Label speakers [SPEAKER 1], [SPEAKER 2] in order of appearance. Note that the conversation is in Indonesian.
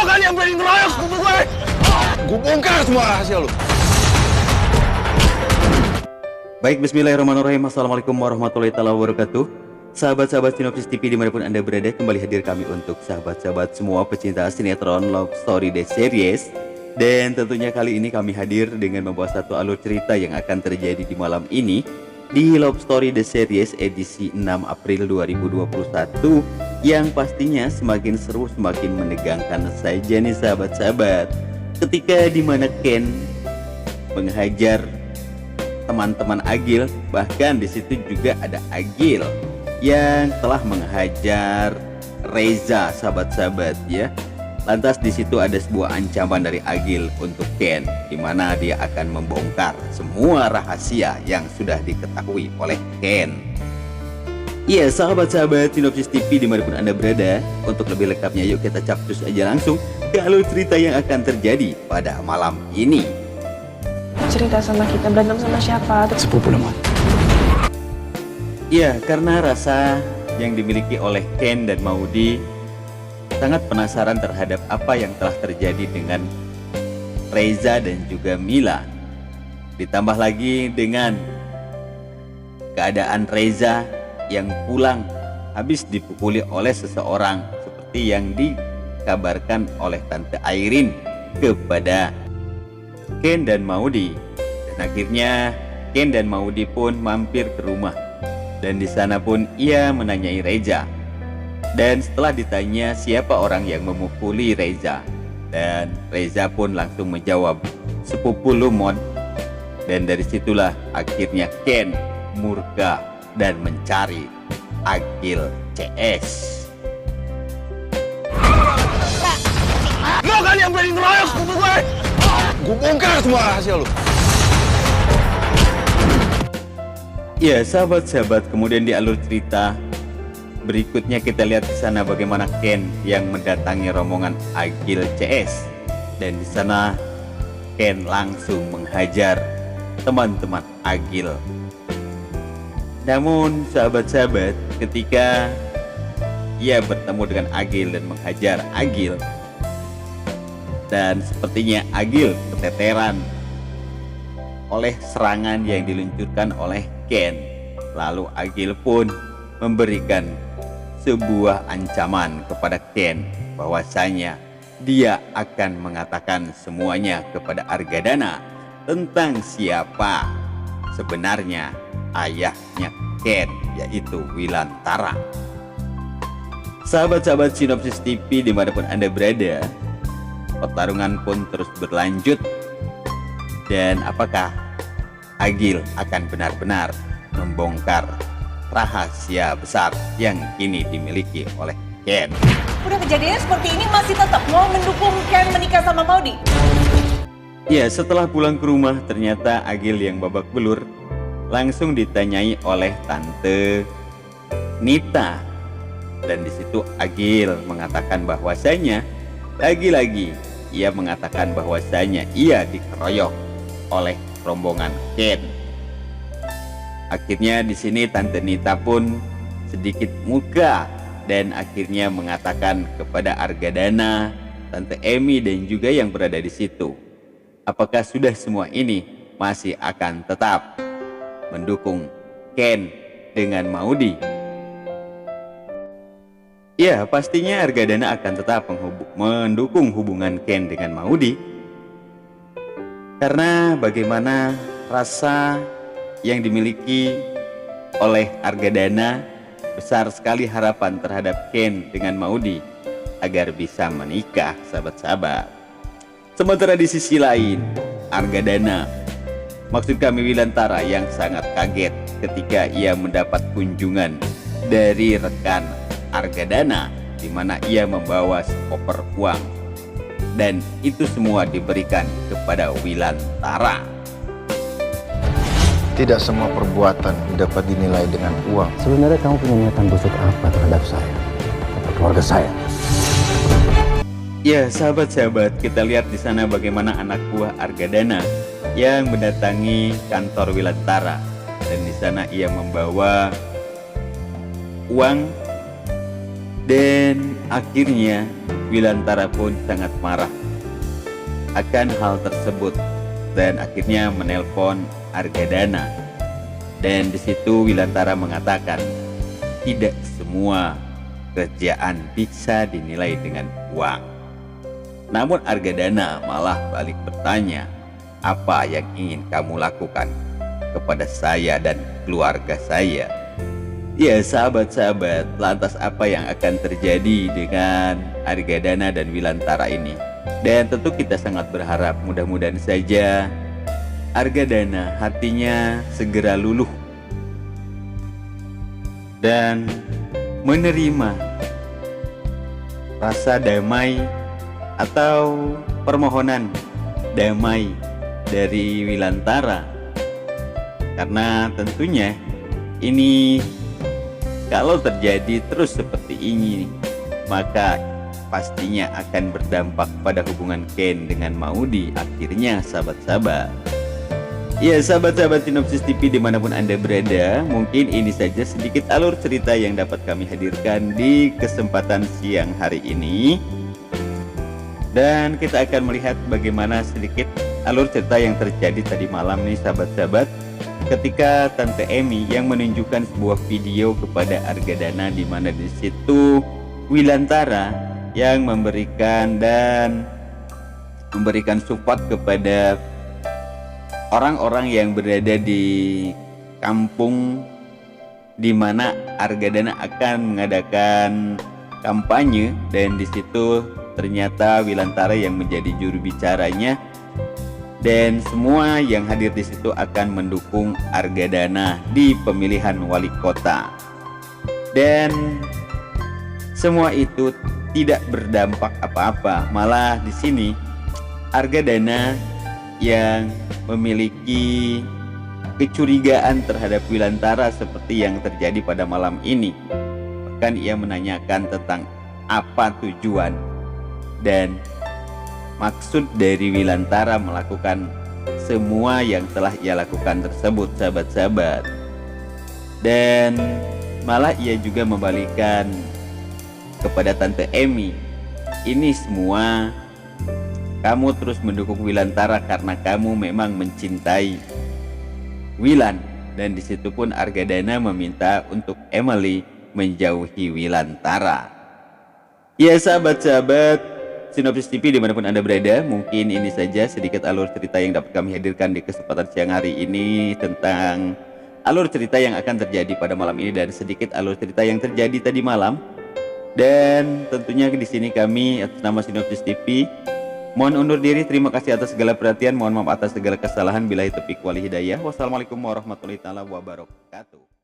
[SPEAKER 1] Lo kan yang berani ngeroyok sepupu gue. Gue bongkar semua rahasia lo.
[SPEAKER 2] Baik, bismillahirrahmanirrahim. Assalamualaikum warahmatullahi wabarakatuh. Sahabat-sahabat Sinopsis TV dimanapun Anda berada, kembali hadir kami untuk sahabat-sahabat semua pecinta sinetron Love Story The Series. Dan tentunya kali ini kami hadir dengan membawa satu alur cerita yang akan terjadi di malam ini di Love Story The Series edisi 6 April 2021, yang pastinya semakin seru, semakin menegangkan saja nih sahabat-sahabat. Ketika dimana Ken menghajar teman-teman Agil, bahkan di situ juga ada Agil yang telah menghajar Reza, sahabat-sahabat ya. Lantas di situ ada sebuah ancaman dari Agil untuk Ken, di mana dia akan membongkar semua rahasia yang sudah diketahui oleh Ken. Iya, sahabat-sahabat Sinopsis TV dimanapun Anda berada, untuk lebih lengkapnya yuk kita capcus aja langsung ke alur cerita yang akan terjadi pada malam ini.
[SPEAKER 3] Cerita sama kita, berantem sama siapa?
[SPEAKER 1] Sepupu lemot.
[SPEAKER 2] Iya, karena rasa yang dimiliki oleh Ken dan Maudy sangat penasaran terhadap apa yang telah terjadi dengan Reza dan juga Mila. Ditambah lagi dengan keadaan Reza yang pulang habis dipukuli oleh seseorang seperti yang dikabarkan oleh Tante Airin kepada Ken dan Maudy. Dan akhirnya Ken dan Maudy pun mampir ke rumah, dan di sana pun ia menanyai Reza. Dan setelah ditanya siapa orang yang memukuli Reza, dan Reza pun langsung menjawab, sepupu Lumon. Dan dari situlah akhirnya Ken murka dan mencari Agil CS.
[SPEAKER 1] Lo kan yang berani ngeroyok sepupu gue. Gue bongkar semua rahasia lo.
[SPEAKER 2] Ya, sahabat-sahabat, kemudian di alur cerita berikutnya kita lihat di sana bagaimana Ken yang mendatangi rombongan Agil CS, dan di sana Ken langsung menghajar teman-teman Agil. Namun sahabat-sahabat, ketika ia bertemu dengan Agil dan menghajar Agil, dan sepertinya Agil keteteran oleh serangan yang diluncurkan oleh Ken, lalu Agil pun memberikan sebuah ancaman kepada Ken bahwasanya dia akan mengatakan semuanya kepada Argadana tentang siapa sebenarnya ayahnya Ken, yaitu Wilantara. Sahabat-sahabat Sinopsis TV dimanapun Anda berada, pertarungan pun terus berlanjut. Dan apakah Agil akan benar-benar membongkar rahasia besar yang kini dimiliki oleh Ken?
[SPEAKER 4] Udah kejadian seperti ini masih tetap mau mendukung Ken menikah sama Maudy?
[SPEAKER 2] Ya, setelah pulang ke rumah ternyata Agil yang babak belur langsung ditanyai oleh Tante Nita. Dan di situ Agil mengatakan bahwasanya lagi-lagi ia mengatakan bahwasanya ia dikeroyok oleh rombongan Ken. Akhirnya di sini Tante Nita pun sedikit muka dan akhirnya mengatakan kepada Argadana, Tante Emi dan juga yang berada di situ, apakah sudah semua ini masih akan tetap mendukung Ken dengan Maudy? Ya, pastinya Argadana akan tetap mendukung hubungan Ken dengan Maudy. Karena bagaimana rasa yang dimiliki oleh Argadana, besar sekali harapan terhadap Ken dengan Maudy agar bisa menikah, sahabat-sahabat. Sementara di sisi lain, Argadana, maksud kami Wilantara, yang sangat kaget ketika ia mendapat kunjungan dari rekan Argadana, di mana ia membawa sekoper uang, dan itu semua diberikan kepada Wilantara.
[SPEAKER 5] Tidak semua perbuatan dapat dinilai dengan uang.
[SPEAKER 6] Sebenarnya kamu punya niatan busuk apa terhadap saya, atau keluarga saya?
[SPEAKER 2] Ya, sahabat-sahabat, kita lihat di sana bagaimana anak buah Argadana yang mendatangi kantor Wilantara, dan di sana ia membawa uang dan Akhirnya Wilantara pun sangat marah akan hal tersebut dan akhirnya menelpon Argadana. Dan di situ Wilantara mengatakan, tidak semua kerjaan bisa dinilai dengan uang. Namun Argadana malah balik bertanya, apa yang ingin kamu lakukan kepada saya dan keluarga saya? Ya sahabat-sahabat, lantas apa yang akan terjadi dengan Argadana dan Wilantara ini? Dan tentu kita sangat berharap mudah-mudahan saja Argadana hatinya segera luluh dan menerima rasa damai atau permohonan damai dari Wilantara. Karena tentunya ini kalau terjadi terus seperti ini, maka pastinya akan berdampak pada hubungan Ken dengan Maudy. Akhirnya sahabat-sahabat, ya sahabat-sahabat Sinopsis TV dimanapun Anda berada, mungkin ini saja sedikit alur cerita yang dapat kami hadirkan di kesempatan siang hari ini. Dan kita akan melihat bagaimana sedikit alur cerita yang terjadi tadi malam nih sahabat-sahabat, ketika Tante Emi yang menunjukkan sebuah video kepada Argadana, di mana di situ Wilantara yang memberikan support kepada orang-orang yang berada di kampung di mana Argadana akan mengadakan kampanye, dan di situ ternyata Wilantara yang menjadi juru bicaranya. Dan semua yang hadir di situ akan mendukung Argadana di pemilihan wali kota. Dan semua itu tidak berdampak apa-apa. Malah di sini Argadana yang memiliki kecurigaan terhadap Wilantara seperti yang terjadi pada malam ini. Bahkan ia menanyakan tentang apa tujuan dan maksud dari Wilantara melakukan semua yang telah ia lakukan tersebut sahabat-sahabat. Dan malah ia juga membalikan kepada Tante Emi, ini semua kamu terus mendukung Wilantara karena kamu memang mencintai Wilan. Dan disitu pun Argadana meminta untuk Emily menjauhi Wilantara. Ya sahabat-sahabat Sinopsis TV dimanapun Anda berada, mungkin ini saja sedikit alur cerita yang dapat kami hadirkan di kesempatan siang hari ini tentang alur cerita yang akan terjadi pada malam ini dan sedikit alur cerita yang terjadi tadi malam. Dan tentunya di sini kami atas nama Sinopsis TV mohon undur diri. Terima kasih atas segala perhatian, mohon maaf atas segala kesalahan. Billahi taufiq wal hidayah. Wassalamualaikum warahmatullahi wabarakatuh.